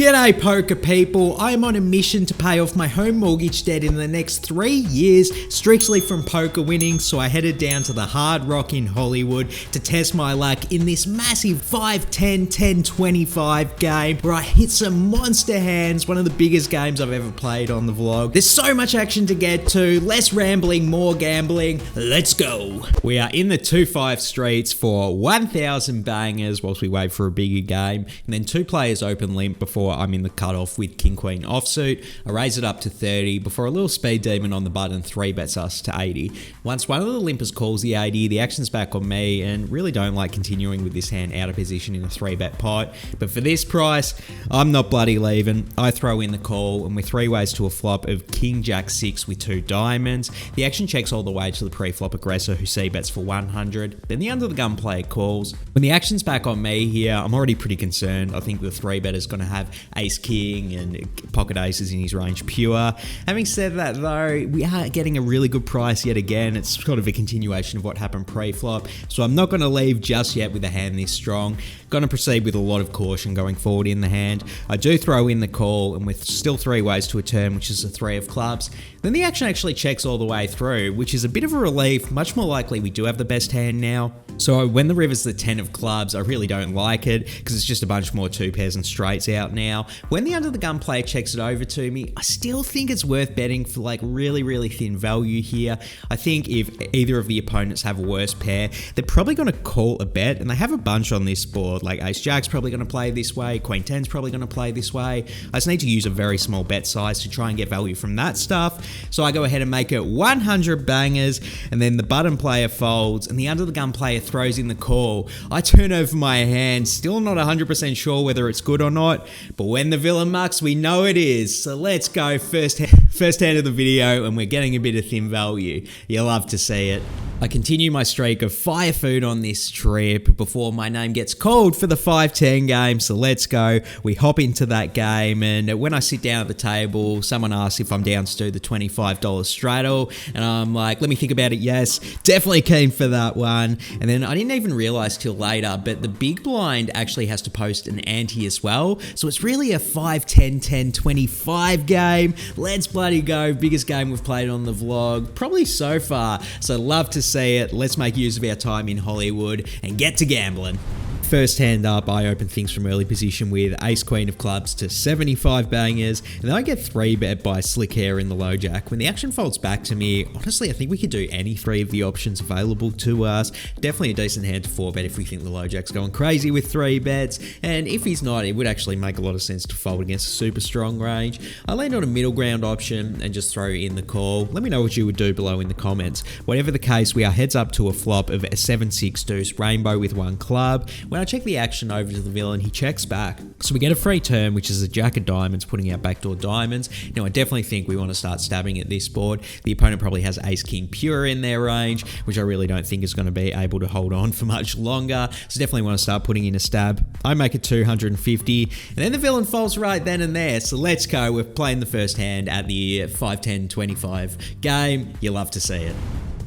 G'day poker people, I am on a mission to pay off my home mortgage debt in the next 3 years strictly from poker winnings, so I headed down to the Hard Rock in Hollywood to test my luck in this massive 5, 10, 10, 25 game where I hit some monster hands, one of the biggest games I've ever played on the vlog. There's so much action to get to, less rambling, more gambling, let's go. We are in the 2-5 streets for 1,000 bangers whilst we wait for a bigger game, and then 2 players open limp before I'm in the cutoff with King Queen offsuit. I raise it up to 30 before a little speed demon on the button 3-bets us to 80. Once one of the limpers calls the 80, the action's back on me, and really don't like continuing with this hand out of position in a 3-bet pot. But for this price, I'm not bloody leaving. I throw in the call, and we're 3 ways to a flop of King Jack 6 with 2 diamonds. The action checks all the way to the pre-flop aggressor who c-bets for 100. Then the under the gun player calls. When the action's back on me here, I'm already pretty concerned. I think the 3-better's going to have ace king and pocket aces in his range pure. Having said that though, we are getting a really good price yet again. It's sort of a continuation of what happened pre-flop, so I'm not going to leave just yet with a hand this strong. Going to proceed with a lot of caution going forward in the hand. I do throw in the call, and with still 3 ways to a turn, which is a 3 of clubs. Then the action actually checks all the way through, which is a bit of a relief. Much more likely we do have the best hand now. So when the river's the 10 of clubs, I really don't like it because it's just a bunch more 2 pairs and straights out now. When the under the gun player checks it over to me, I still think it's worth betting for like really thin value here. I think if either of the opponents have a worse pair, they're probably going to call a bet, and they have a bunch on this board. Like ace jack's probably going to play this way, queen 10's probably going to play this way. I just need to use a very small bet size to try and get value from that stuff. So I go ahead and make it 100 bangers, and then the button player folds and the under the gun player throws in the call. I turn over my hand, still not 100% sure whether it's good or not, but when the villain mucks, we know it is. So let's go, first hand of the video, and we're getting a bit of thin value. You'll love to see it. I continue my streak of fire food on this trip before my name gets called for the 5-10 game, so let's go. We hop into that game, and when I sit down at the table, someone asks if I'm down to do the $25 straddle, and I'm like, let me think about it, yes, definitely keen for that one. And then I didn't even realize till later, but the big blind actually has to post an ante as well, so it's really a 5, 10, 10, 25 game. Let's bloody go. Biggest game we've played on the vlog, probably so far, so love to see it. Let's make use of our time in Hollywood and get to gambling. First hand up, I open things from early position with ace queen of clubs to 75 bangers, and then I get 3-bet by slick hair in the low jack. When the action folds back to me, honestly I think we could do any 3 of the options available to us. Definitely a decent hand to 4-bet if we think the low jack's going crazy with 3-bets, and if he's not, it would actually make a lot of sense to fold against a super strong range. I land on a middle ground option and just throw in the call. Let me know what you would do below in the comments. Whatever the case, we are heads up to a flop of a 7-6 deuce rainbow with 1 club. When I check the action over to the villain, he checks back. So we get a free turn, which is a jack of diamonds, putting out backdoor diamonds. Now I definitely think we want to start stabbing at this board. The opponent probably has ace king pure in their range, which I really don't think is going to be able to hold on for much longer. So definitely want to start putting in a stab. I make it 250, and then the villain falls right then and there. So let's go. We're playing the first hand at the 5, 10, 25 game. You love to see it.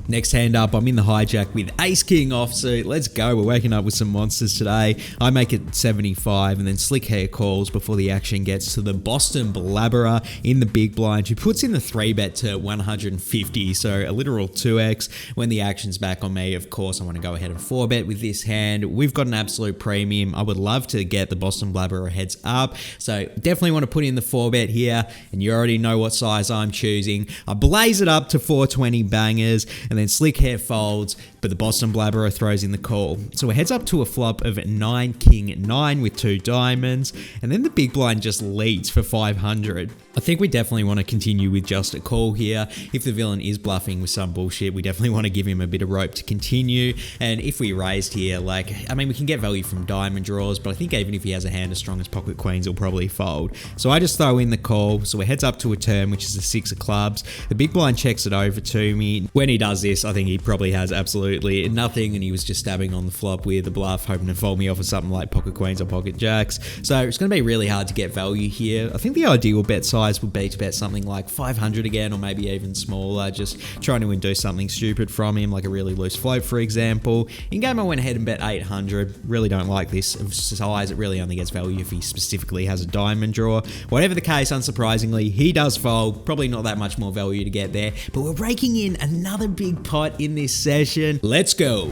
Next hand up, I'm in the hijack with ace king offsuit. Let's go. We're waking up with some monsters today. I make it 75, and then slick hair calls before the action gets to the Boston Blabberer in the big blind, who puts in the 3-bet to 150, so a literal 2x. When the action's back on me, of course, I want to go ahead and 4-bet with this hand. We've got an absolute premium. I would love to get the Boston Blabberer heads up, so definitely want to put in the 4-bet here, and you already know what size I'm choosing. I blaze it up to 420 bangers, and then slick hair folds, but the Boston Blabberer throws in the call. So it heads up to a flop of 9 king 9 with 2 diamonds, and then the big blind just leads for 500. I think we definitely want to continue with just a call here. If the villain is bluffing with some bullshit, we definitely want to give him a bit of rope to continue. And if we raised here, like, I mean, we can get value from diamond draws, but I think even if he has a hand as strong as pocket queens, he'll probably fold. So I just throw in the call. So it heads up to a turn, which is a 6 of clubs. The big blind checks it over to me. When he does this, I think he probably has absolute absolutely nothing, and he was just stabbing on the flop with a bluff, hoping to fold me off with something like pocket queens or pocket jacks. So it's going to be really hard to get value here. I think the ideal bet size would be to bet something like 500 again, or maybe even smaller, just trying to induce something stupid from him, like a really loose float, for example. In game, I went ahead and bet 800. Really don't like this size. It really only gets value if he specifically has a diamond draw. Whatever the case, unsurprisingly, he does fold. Probably not that much more value to get there, but we're raking in another big pot in this session. Let's go.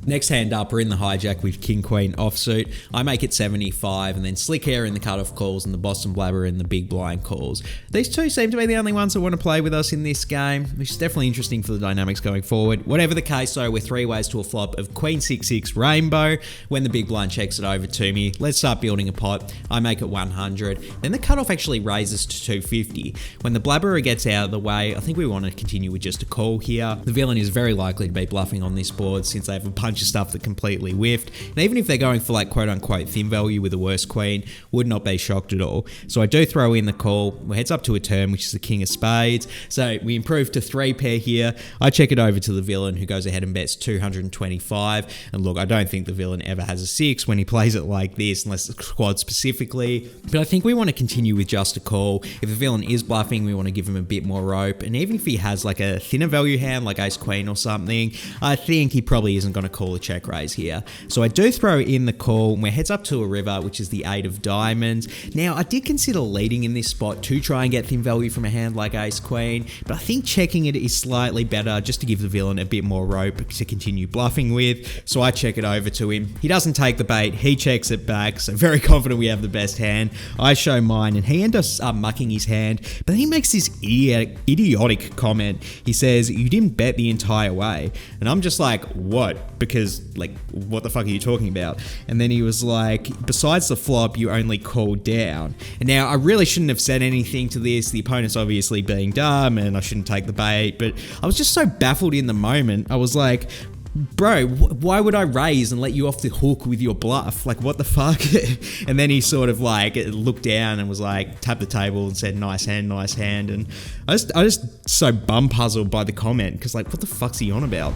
Next hand up, we're in the hijack with King Queen offsuit. I make it 75, and then Slick Hair in the cutoff calls and the Boston Blabber in the big blind calls. These two seem to be the only ones that want to play with us in this game, which is definitely interesting for the dynamics going forward. Whatever the case though, we're 3 ways to a flop of Queen 6-6 Rainbow. When the big blind checks it over to me, let's start building a pot. I make it 100. Then the cutoff actually raises to 250. When the Blabberer gets out of the way, I think we want to continue with just a call here. The villain is very likely to be bluffing on this board since they have a bunch of stuff that completely whiffed, and even if they're going for like quote unquote thin value with a worse queen, would not be shocked at all. So I do throw in the call. We heads up to a turn, which is the king of spades, so we improve to 3 pair here. I check it over to the villain, who goes ahead and bets 225, and look, I don't think the villain ever has a 6 when he plays it like this, unless it's quad specifically, but I think we want to continue with just a call. If the villain is bluffing, we want to give him a bit more rope, and even if he has like a thinner value hand like ace queen or something, I think he probably isn't going to call a check raise here. So I do throw in the call, and we're heads up to a river, which is the 8 of diamonds. Now, I did consider leading in this spot to try and get thin value from a hand like ace queen, but I think checking it is slightly better just to give the villain a bit more rope to continue bluffing with. So I check it over to him. He doesn't take the bait, he checks it back, so very confident we have the best hand. I show mine, and he ends up mucking his hand, but he makes this idiotic comment. He says, "You didn't bet the entire way," and I'm just like, what? Because like, what the fuck are you talking about? And then he was like, "Besides the flop, you only called down." And now I really shouldn't have said anything to this. The opponent's obviously being dumb, and I shouldn't take the bait, but I was just so baffled in the moment. I was like, bro, why would I raise and let you off the hook with your bluff? Like, what the fuck? And then he sort of like looked down and was like, tapped the table and said, nice hand, nice hand. And I just so bum puzzled by the comment, because like, what the fuck's he on about?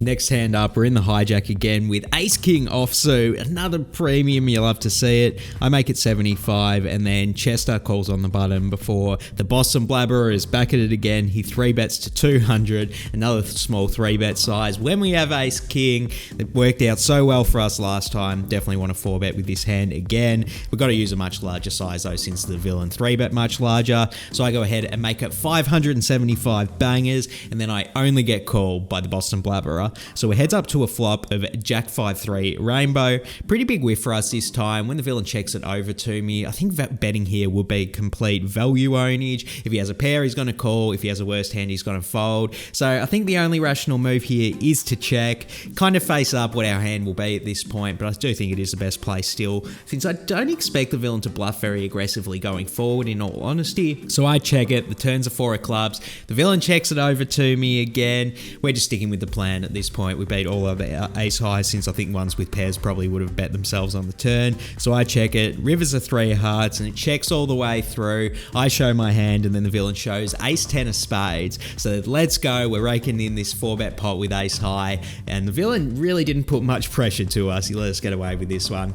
Next hand up, we're in the hijack again with ace king offsuit, another premium, you love to see it. I make it 75, and then Chester calls on the button before the Boston Blabberer is back at it again. He 3-bets to 200, another small 3-bet size. When we have ace king, it worked out so well for us last time. Definitely want to 4-bet with this hand again. We've got to use a much larger size though, since the villain 3-bet much larger. So I go ahead and make it 575 bangers, and then I only get called by the Boston Blabberer. So we heads up to a flop of Jack 5-3 Rainbow. Pretty big whiff for us this time. When the villain checks it over to me, I think that betting here will be complete value ownage. If he has a pair, he's going to call. If he has a worst hand, he's going to fold. So I think the only rational move here is to check, kind of face up what our hand will be at this point, but I do think it is the best play still, since I don't expect the villain to bluff very aggressively going forward, in all honesty. So I check it. The turns are 4 of clubs. The villain checks it over to me again. We're just sticking with the plan at this point. We beat all of our ace highs, since I think ones with pairs probably would have bet themselves on the turn. So I check it. River's a 3 of hearts, and it checks all the way through. I show my hand, and then the villain shows ace 10 of spades. So let's go. We're raking in this 4-bet pot with ace high, and the villain really didn't put much pressure to us. He let us get away with this one.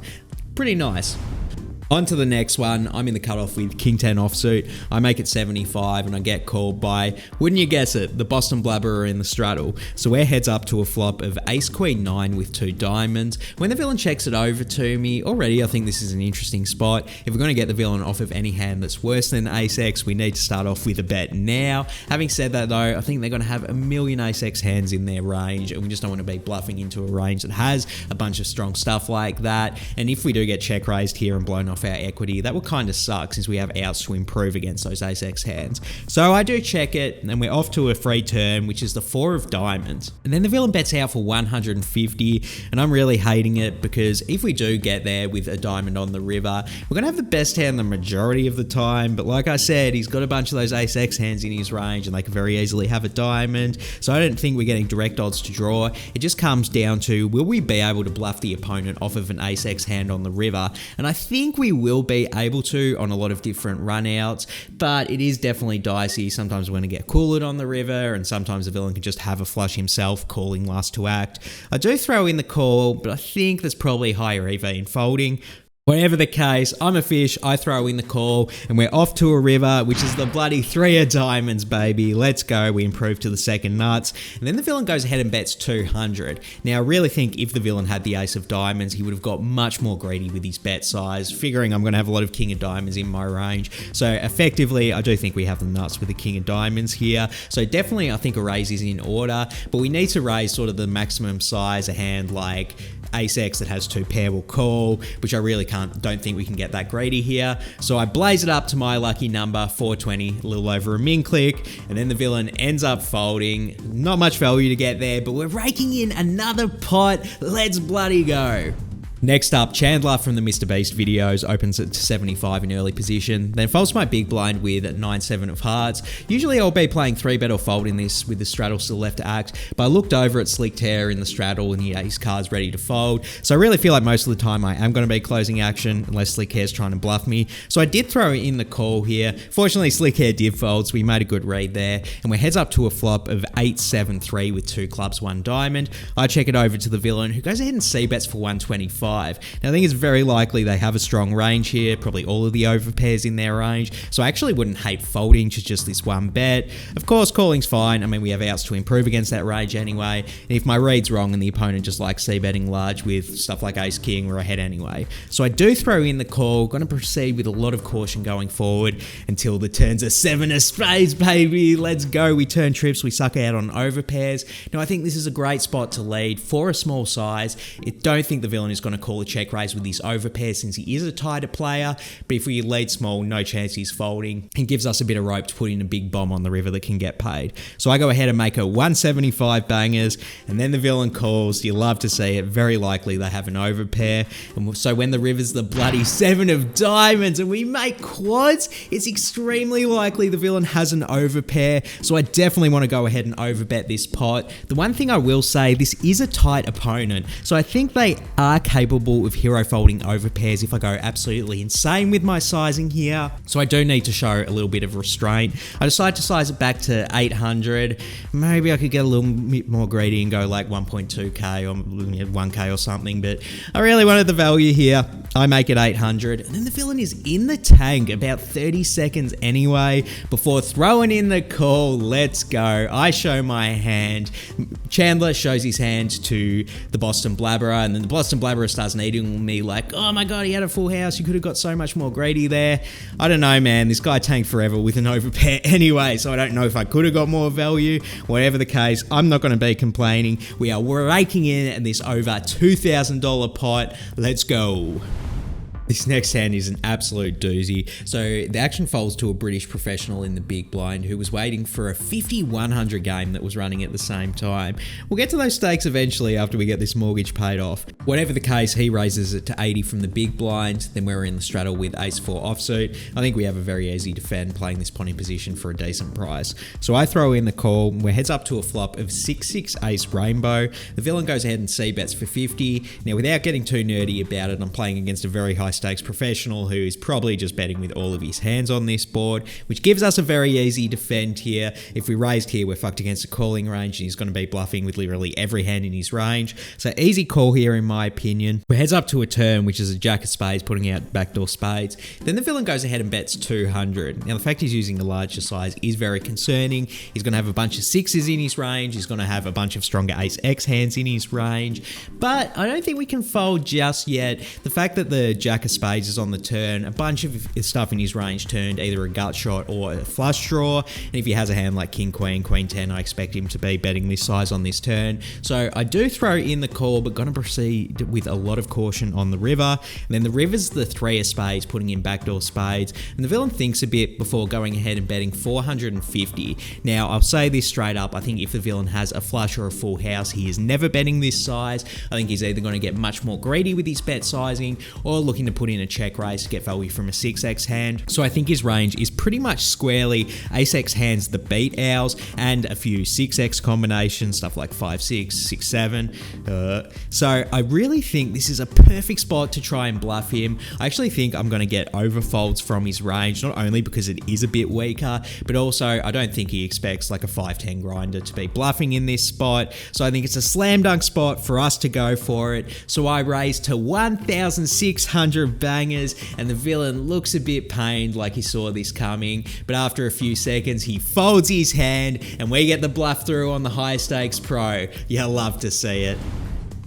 Pretty nice. On to the next one. I'm in the cutoff with King 10 offsuit. I make it 75, and I get called by, wouldn't you guess it, the Boston Blabberer in the straddle. So we're heads up to a flop of ace queen 9 with 2 diamonds. When the villain checks it over to me, already I think this is an interesting spot. If we're going to get the villain off of any hand that's worse than ace x, we need to start off with a bet now. Having said that though, I think they're going to have a million ace x hands in their range, and we just don't want to be bluffing into a range that has a bunch of strong stuff like that. And if we do get check raised here and blown off our equity, that will kind of suck, since we have outs to improve against those ace x hands. So I do check it, and we're off to a free turn, which is the 4 of diamonds. And then the villain bets out for 150, and I'm really hating it, because if we do get there with a diamond on the river, we're gonna have the best hand the majority of the time. But like I said, he's got a bunch of those ace x hands in his range, and they can very easily have a diamond. So I don't think we're getting direct odds to draw. It just comes down to, will we be able to bluff the opponent off of an ace x hand on the river? And I think we we will be able to on a lot of different run outs, but it is definitely dicey. Sometimes we're going to get cooled on the river, and sometimes the villain can just have a flush himself, calling last to act. I do throw in the call, but I think there's probably higher EV in folding. Whatever the case, I'm a fish, I throw in the call, and we're off to a river, which is the bloody 3 of diamonds, baby. Let's go. We improve to the second nuts. And then the villain goes ahead and bets 200. Now, I really think if the villain had the ace of diamonds, he would have got much more greedy with his bet size, figuring I'm going to have a lot of king of diamonds in my range. So effectively, I do think we have the nuts with the king of diamonds here. So definitely, I think a raise is in order, but we need to raise sort of the maximum size a hand like ace X that has 2 pair will call, which I really don't think we can get that greedy here. So I blaze it up to my lucky number, 420, a little over a min click, and then the villain ends up folding. Not much value to get there, but we're raking in another pot. Let's bloody go. Next up, Chandler from the Mr. Beast videos opens it to 75 in early position, then folds my big blind with 9-7 of hearts. Usually I'll be playing 3-bet or folding this with the straddle still left to act, but I looked over at Slick Tear in the straddle and he had his cards ready to fold, so I really feel like most of the time I am going to be closing action unless Slick Hair's trying to bluff me. So I did throw in the call here. Fortunately, Slick Hair did fold, so we made a good read there, and we're heads up to a flop of 8-7-3 with 2 clubs, 1 diamond. I check it over to the villain, who goes ahead and c-bets for 125. Now I think it's very likely they have a strong range here, probably all of the overpairs in their range, so I actually wouldn't hate folding to just this 1 bet. Of course, calling's fine. I mean, we have outs to improve against that range anyway, and if my read's wrong and the opponent just likes c-betting large with stuff like ace king, we're ahead anyway. So I do throw in the call, going to proceed with a lot of caution going forward until the turns are 7 of spades, baby. Let's go. We turn trips, we suck out on overpairs. Now I think this is a great spot to lead for a small size. I don't think the villain is going to call a check raise with his overpair since he is a tighter player, but if we lead small, no chance he's folding, and gives us a bit of rope to put in a big bomb on the river that can get paid. So I go ahead and make a 175 bangers, and then the villain calls. You love to see it. Very likely they have an overpair, and so when the river's the bloody 7 of diamonds and we make quads, it's extremely likely the villain has an overpair, so I definitely want to go ahead and overbet this pot. The one thing I will say, this is a tight opponent, so I think they are capable of hero folding overpairs if I go absolutely insane with my sizing here. So I do need to show a little bit of restraint. I decide to size it back to 800. Maybe I could get a little bit more greedy and go like 1.2k or 1k or something, but I really wanted the value here. I make it 800, and then the villain is in the tank about 30 seconds anyway before throwing in the call. Let's go. I show my hand. Chandler shows his hand to the Boston Blabberer, and then the Boston Blabberer starts needing me like, oh my god, he had a full house, you could have got so much more greedy there. I don't know, man, this guy tanked forever with an overpair anyway, so I don't know if I could have got more value. Whatever the case, I'm not going to be complaining. We are raking in this over $2,000 pot. Let's go. This next hand is an absolute doozy. So the action folds to a British professional in the big blind who was waiting for a 50-100 game that was running at the same time. We'll get to those stakes eventually after we get this mortgage paid off. Whatever the case, he raises it to 80 from the big blind. Then we're in the straddle with ace-4 offsuit. I think we have a very easy defend playing this pot in position for a decent price. So I throw in the call. We're heads up to a flop of 6-6 ace rainbow. The villain goes ahead and c-bets for 50. Now without getting too nerdy about it, I'm playing against a very high stakes professional who is probably just betting with all of his hands on this board, which gives us a very easy defend here. If we raised here, we're fucked against a calling range, and he's going to be bluffing with literally every hand in his range. So easy call here in my opinion. We're heads up to a turn, which is a jack of spades putting out backdoor spades. Then the villain goes ahead and bets 200. Now the fact he's using the larger size is very concerning. He's going to have a bunch of sixes in his range. He's going to have a bunch of stronger ace X hands in his range, but I don't think we can fold just yet. The fact that the jack of spades is on the turn, a bunch of stuff in his range turned either a gut shot or a flush draw, and if he has a hand like king queen, queen 10, I expect him to be betting this size on this turn. So I do throw in the call, but going to proceed with a lot of caution on the river. And then the river's the 3 of spades putting in backdoor spades, and the villain thinks a bit before going ahead and betting 450. Now I'll say this straight up, I think if the villain has a flush or a full house, he is never betting this size. I think he's either going to get much more greedy with his bet sizing or looking to put in a check raise to get value from a 6x hand. So I think his range is pretty much squarely ace-x hands that beat ours and a few 6x combinations, stuff like 5-6, 6-7. So I really think this is a perfect spot to try and bluff him. I actually think I'm going to get overfolds from his range, not only because it is a bit weaker, but also I don't think he expects like a 5-10 grinder to be bluffing in this spot. So I think it's a slam dunk spot for us to go for it. So I raise to 1,600 bangers, and the villain looks a bit pained, like he saw this coming, but after a few seconds he folds his hand and we get the bluff through on the high stakes pro. You love to see it.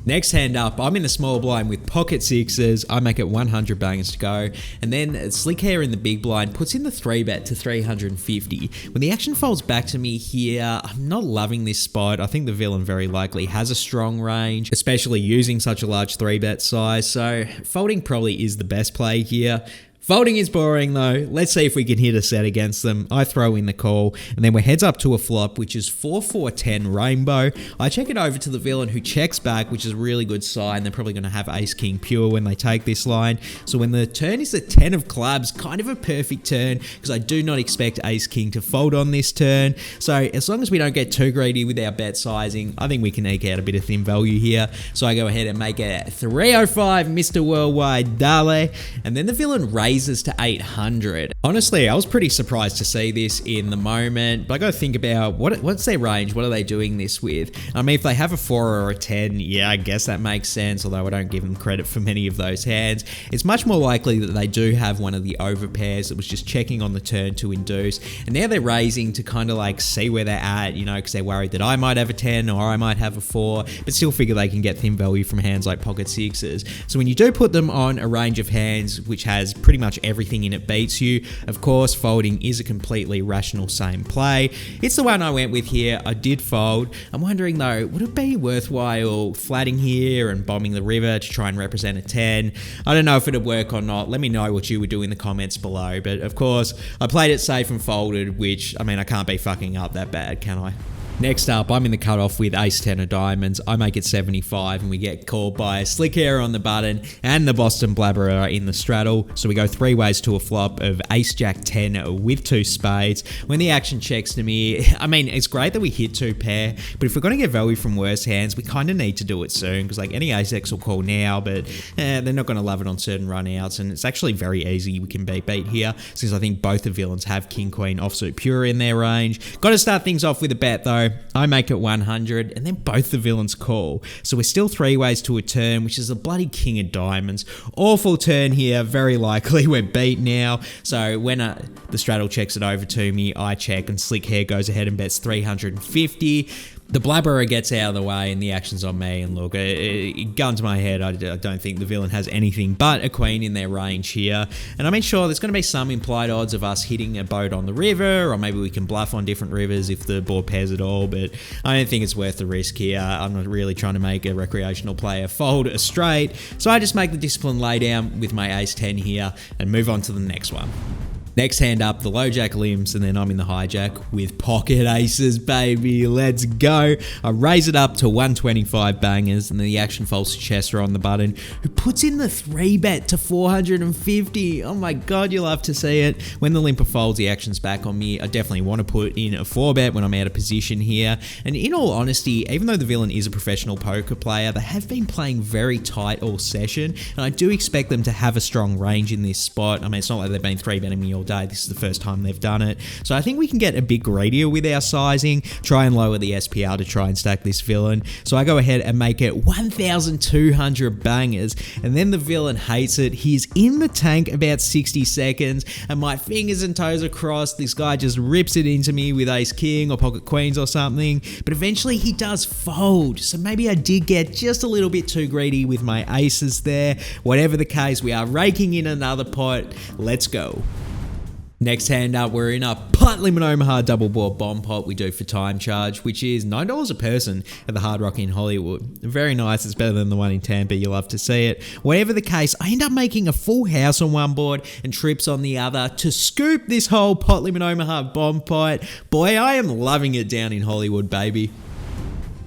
Next hand up, I'm in the small blind with pocket sixes. I make it 100 bangers to go, and then Slick Hair in the big blind puts in the 3-bet to 350. When the action folds back to me here, I'm not loving this spot. I think the villain very likely has a strong range, especially using such a large 3-bet size, so folding probably is the best play here. Folding is boring though. Let's see if we can hit a set against them. I throw in the call, and then we're heads up to a flop, which is 4-4-10 rainbow. I check it over to the villain, who checks back, which is a really good sign. They're probably going to have ace king pure when they take this line. So when the turn is the 10 of clubs, kind of a perfect turn, because I do not expect ace king to fold on this turn. So as long as we don't get too greedy with our bet sizing, I think we can eke out a bit of thin value here. So I go ahead and make it 305 Mr. Worldwide Dale, and then the villain raises to 800. Honestly, I was pretty surprised to see this in the moment, but I gotta think about what's their range, what are they doing this with? I mean, if they have a 4 or a 10, yeah, I guess that makes sense, although I don't give them credit for many of those hands. It's much more likely that they do have one of the overpairs that was just checking on the turn to induce, and now they're raising to kind of like see where they're at, you know, because they're worried that I might have a 10 or I might have a 4, but still figure they can get thin value from hands like pocket sixes. So when you do put them on a range of hands which has pretty much everything in it beats you, of course folding is a completely rational same play. It's the one I went with here. I did fold. I'm wondering though, would it be worthwhile flatting here and bombing the river to try and represent a 10? I don't know if it'd work or not. Let me know what you would do in the comments below, but of course I played it safe and folded, which, I mean, I can't be fucking up that bad, can I? Next up, I'm in the cutoff with ace-10 of diamonds. I make it 75, and we get called by Slick Hair on the button and the Boston Blabberer in the straddle. So we go 3 ways to a flop of ace-jack-10 with 2 spades. When the action checks to me, I mean, it's great that we hit 2 pair, but if we're going to get value from worse hands, we kind of need to do it soon, because like any ace-x will call now, but they're not going to love it on certain run-outs, and it's actually very easy we can beat here, since I think both the villains have king-queen offsuit pure in their range. Got to start things off with a bet though. I make it 100, and then both the villains call. So we're still 3 ways to a turn, which is a bloody king of diamonds. Awful turn here, very likely we're beat now. So when the straddle checks it over to me, I check, and Slick Hair goes ahead and bets 350. The Blabberer gets out of the way and the action's on me, and look, gun to my head, I don't think the villain has anything but a queen in their range here. And I mean, sure, there's going to be some implied odds of us hitting a boat on the river, or maybe we can bluff on different rivers if the board pairs at all, but I don't think it's worth the risk here. I'm not really trying to make a recreational player fold a straight, so I just make the discipline laydown with my ace-10 here and move on to the next one. Next hand up, the low jack limps, and then I'm in the hijack with pocket aces, baby. Let's go. I raise it up to 125 bangers, and then the action folds to Chester on the button, who puts in the 3-bet to 450. Oh my god, you love to see it. When the limper folds, the action's back on me. I definitely want to put in a 4-bet when I'm out of position here. And in all honesty, even though the villain is a professional poker player, they have been playing very tight all session, and I do expect them to have a strong range in this spot. I mean, it's not like they've been 3-betting me all day. This is the first time they've done it. So I think we can get a bit greedier with our sizing, try and lower the SPR to try and stack this villain. So I go ahead and make it 1,200 bangers, and then the villain hates it. He's in the tank about 60 seconds, and my fingers and toes are crossed. This guy just rips it into me with ace king or pocket queens or something, but eventually he does fold. So maybe I did get just a little bit too greedy with my aces there. Whatever the case, we are raking in another pot. Let's go. Next hand up, we're in a punt limit Omaha double board bomb pot we do for time charge, which is $9 a person at the Hard Rock in Hollywood. Very nice. It's better than the one in Tampa. You love to see it. Whatever the case, I end up making a full house on one board and trips on the other to scoop this whole pot limit Omaha bomb pot. Boy, I am loving it down in Hollywood, baby.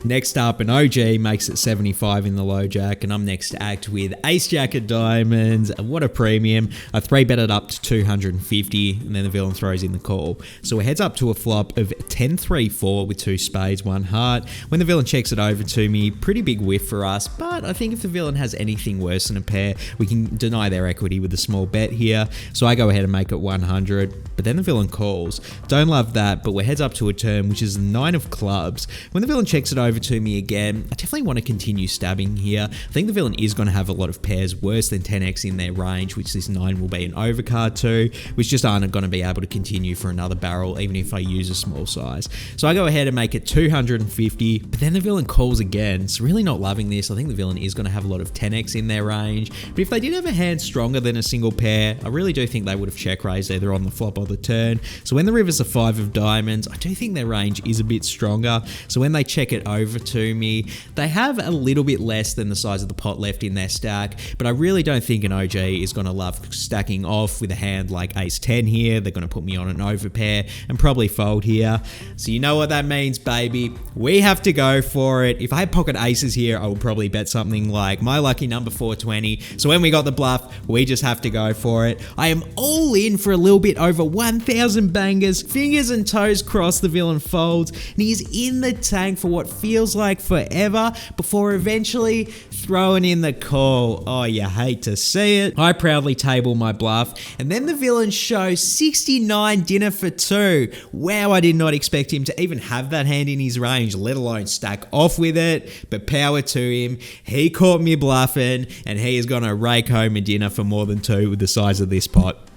Next up, an OG makes it 75 in the low jack, and I'm next to act with ace jack of diamonds. What a premium. I 3-bet it up to 250, and then the villain throws in the call. So it heads up to a flop of 10-3-4 with 2 spades, 1 heart. When the villain checks it over to me, pretty big whiff for us, but I think if the villain has anything worse than a pair, we can deny their equity with a small bet here. So I go ahead and make it 100, but then the villain calls. Don't love that, but we're heads up to a turn, which is the 9 of clubs. When the villain checks it over to me again, I definitely want to continue stabbing here. I think the villain is going to have a lot of pairs worse than 10x in their range, which this 9 will be an overcard to, which just aren't going to be able to continue for another barrel, even if I use a small size. So I go ahead and make it 250, but then the villain calls again. So really not loving this. I think the villain is going to have a lot of 10x in their range, but if they did have a hand stronger than a single pair, I really do think they would have check raised either on the flop or the turn. So when the river's a 5 of diamonds, I do think their range is a bit stronger. So when they check it over to me, they have a little bit less than the size of the pot left in their stack, but I really don't think an OG is going to love stacking off with a hand like ace 10 here. They're going to put me on an overpair and probably fold here. So you know what that means, baby. We have to go for it. If I had pocket aces here, I would probably bet something like my lucky number 420. So when we got the bluff, we just have to go for it. I am all in for a little bit over 1,000 bangers. Fingers and toes crossed, the villain folds, and he's in the tank for what feels like forever before eventually throwing in the call. Oh, you hate to see it. I proudly table my bluff, and then the villain shows 69 dinner for 2. Wow, I did not expect him to even have that hand in his range, let alone stack off with it, but power to him. He caught me bluffing, and he is going to rake home a dinner for more than 2 with the size of this pot.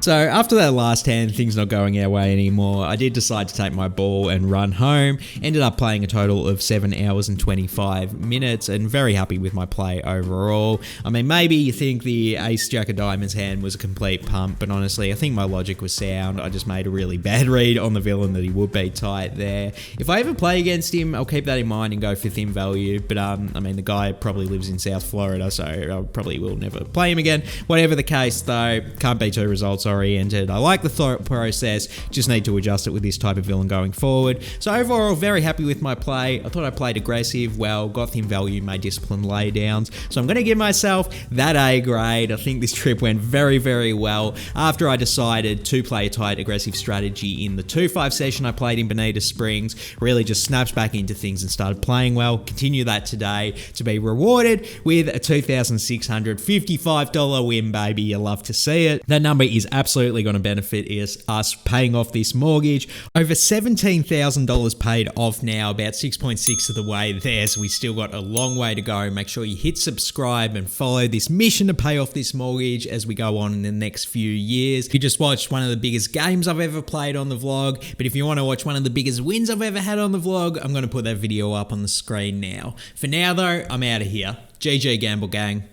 So after that last hand, things not going our way anymore, I did decide to take my ball and run home. Ended up playing a total of 7 hours and 25 minutes and very happy with my play overall. I mean, maybe you think the ace jack of diamonds hand was a complete pump, but honestly, I think my logic was sound. I just made a really bad read on the villain that he would be tight there. If I ever play against him, I'll keep that in mind and go for thin value, but I mean, the guy probably lives in South Florida, so I probably will never play him again. Whatever the case though, can't be 2 results oriented. I like the thought process, just need to adjust it with this type of villain going forward. So overall, very happy with my play. I thought I played aggressive well, got thin value, made disciplined laydowns. So I'm going to give myself that A grade. I think this trip went very, very well. After I decided to play a tight aggressive strategy in the 2-5 session I played in Bonita Springs, really just snaps back into things and started playing well. Continue that today to be rewarded with a $2,655 win, baby. You love to see it. That number is absolutely going to benefit us paying off this mortgage. Over $17,000 paid off now, about 6.6 of the way there, so we still got a long way to go. Make sure you hit subscribe and follow this mission to pay off this mortgage as we go on in the next few years. You just watched one of the biggest games I've ever played on the vlog, but if you want to watch one of the biggest wins I've ever had on the vlog, I'm going to put that video up on the screen now. For now though, I'm out of here. GG Gamble Gang.